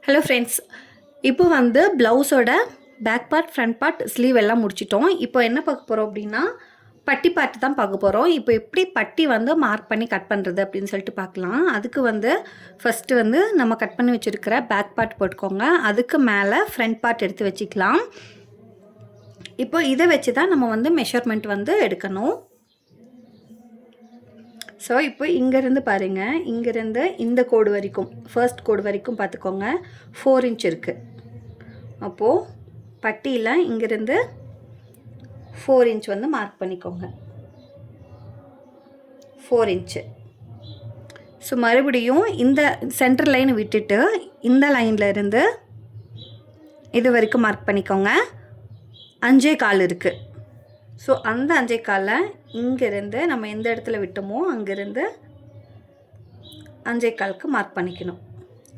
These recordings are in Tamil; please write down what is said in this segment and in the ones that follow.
ஹலோ ஃப்ரெண்ட்ஸ், இப்போ வந்து ப்ளவுஸோட back part, front part, sleeve எல்லாம் முடிச்சிட்டோம். இப்போ என்ன பார்க்க போகிறோம் அப்படின்னா, பட்டி பார்ட் தான் பார்க்க போகிறோம். இப்போ எப்படி பட்டி வந்து மார்க் பண்ணி கட் பண்ணுறது அப்படின்னு சொல்லிட்டு பார்க்கலாம். அதுக்கு வந்து ஃபஸ்ட்டு வந்து நம்ம கட் பண்ணி வச்சுருக்கிற பேக் பார்ட் போட்டுக்கோங்க. அதுக்கு மேலே ஃப்ரண்ட் பார்ட் எடுத்து வச்சுக்கலாம். இப்போ இதை வச்சு தான் நம்ம வந்து மெஷர்மெண்ட் வந்து எடுக்கணும். ஸோ இப்போ இங்கேருந்து பாருங்கள், இங்கேருந்து இந்த கோடு வரைக்கும், ஃபர்ஸ்ட் கோடு வரைக்கும் பார்த்துக்கோங்க, 4 இன்ச் இருக்குது. அப்போது பட்டியில் இங்கேருந்து 4 இன்ச் வந்து மார்க் பண்ணிக்கோங்க, 4 இன்ச்சு. ஸோ மறுபடியும் இந்த சென்டர் லைன் விட்டுட்டு இந்த லைனில் இருந்து இது வரைக்கும் மார்க் பண்ணிக்கோங்க. 5.25 இருக்குது. ஸோ அந்த 5.25 இங்கேருந்து நம்ம எந்த இடத்துல விட்டோமோ அங்கேருந்து 5.25க்கு மார்க் பண்ணிக்கணும்.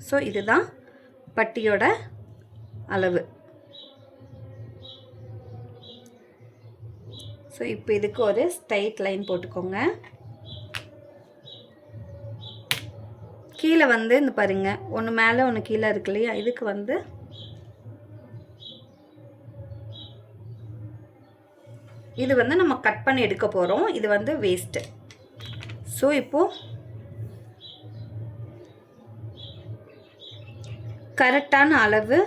ஸோ இதுதான் பட்டியோட அளவு. ஸோ இப்போ இதுக்கு ஒரு ஸ்ட்ரைட் லைன் போட்டுக்கோங்க. கீழே வந்து இந்த பாருங்கள், ஒன்று மேலே ஒன்று கீழே இருக்கு இல்லையா, இதுக்கு வந்து இது வந்து நம்ம கட் பண்ணி எடுக்க போகிறோம். இது வந்து வேஸ்ட்டு. ஸோ இப்போது கரெக்டான அளவு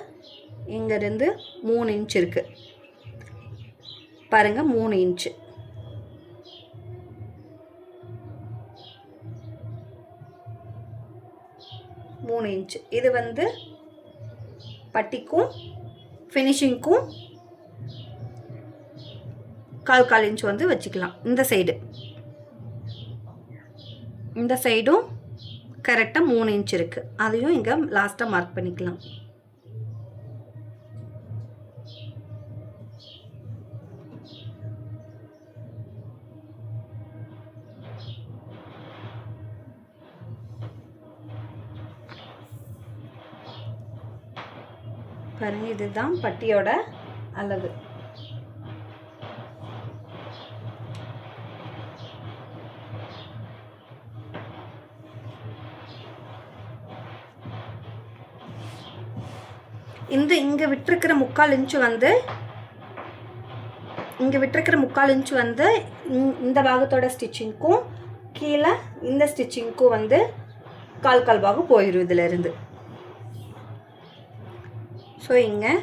இங்கேருந்து 3 இன்ச் இருக்குது பாருங்கள், 3 இன்ச்சு. இது வந்து பட்டிக்கும் ஃபினிஷிங்க்கும் 1/4 இன்ச் வந்து வச்சுக்கலாம். இந்த சைடும் கரெக்டாக 3 இன்ச் இருக்குது. அதையும் இங்கே லாஸ்ட்டாக மார்க் பண்ணிக்கலாம். பாருங்க, இதுதான் பட்டியோட அளவு. இங்கே விட்டுருக்கிற 1/4 இன்ச்சு வந்து இந்த பாகத்தோட ஸ்டிச்சிங்க்கும் கீழே இந்த ஸ்டிச்சிங்க்கும் வந்து 1/4 பாகம் போயிடும் இதிலிருந்து. ஸோ இங்கே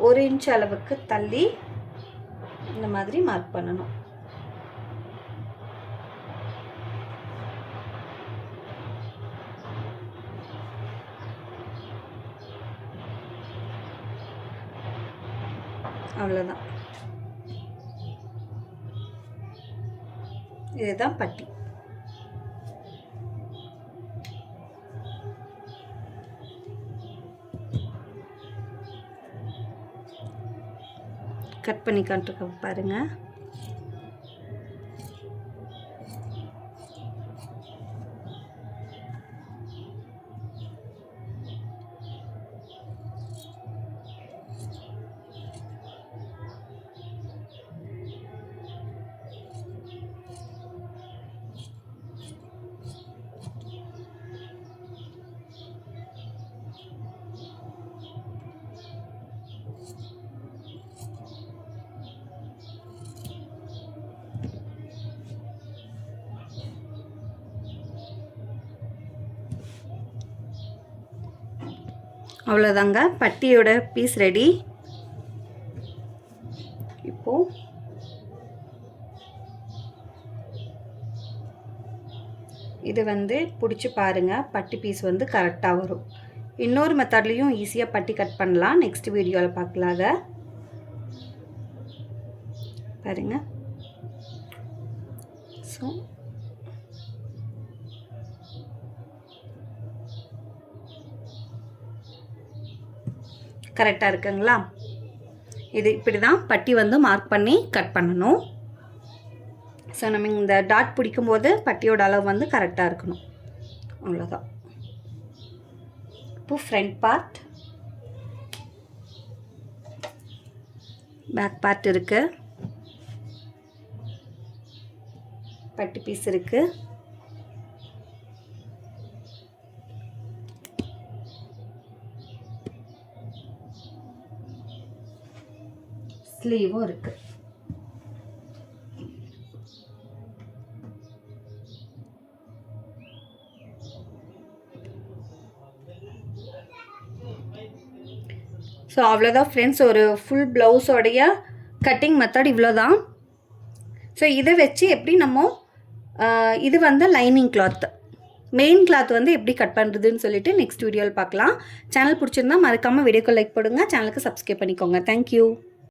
ஒரு இன்ச் அளவுக்கு தள்ளி இந்த மாதிரி மார்க் பண்ணணும். அவ்வளோதான். இதுதான் பட்டி. கட் பண்ணி காட்டுக்க பாருங்கள். அவ்வளோதாங்க, பட்டியோட பீஸ் ரெடி. இப்போது இது வந்து பிடிச்சி பாருங்கள், பட்டி பீஸ் வந்து கரெக்டாக வரும். இன்னொரு மெத்தட்லேயும் ஈஸியாக பட்டி கட் பண்ணலாம். நெக்ஸ்ட் வீடியோவில் பார்க்கலாம். அதை பாருங்கள். ஸோ கரெக்டாக இருக்குங்களா? இது இப்படி தான் பட்டி வந்து மார்க் பண்ணி கட் பண்ணணும். ஸோ நம்ம இந்த டாட் பிடிக்கும்போது பட்டியோட அளவு வந்து கரெக்டாக இருக்கணும். அவ்வளோதான். இப்போ ஃப்ரண்ட் பார்ட், பேக் பார்ட் இருக்குது, பட்டி பீஸ் இருக்குது. ஸ்லீவும் இருக்குது. ஸோ அவ்வளோதான் ஃப்ரெண்ட்ஸ், ஒரு ஃபுல் ப்ளவுஸோடைய கட்டிங் மெத்தட் இவ்வளோ தான். ஸோ இதை வச்சு எப்படி நம்ம இது வந்து லைனிங் கிளாத், மெயின் கிளாத் வந்து எப்படி கட் பண்ணுறதுன்னு சொல்லிட்டு நெக்ஸ்ட் வீடியோவில் பார்க்கலாம். சேனல் பிடிச்சிருந்தா மறக்காமல் வீடியோக்கு லைக் போடுங்க, சேனலுக்கு சப்ஸ்கிரைப் பண்ணிக்கோங்க. தேங்க்யூ.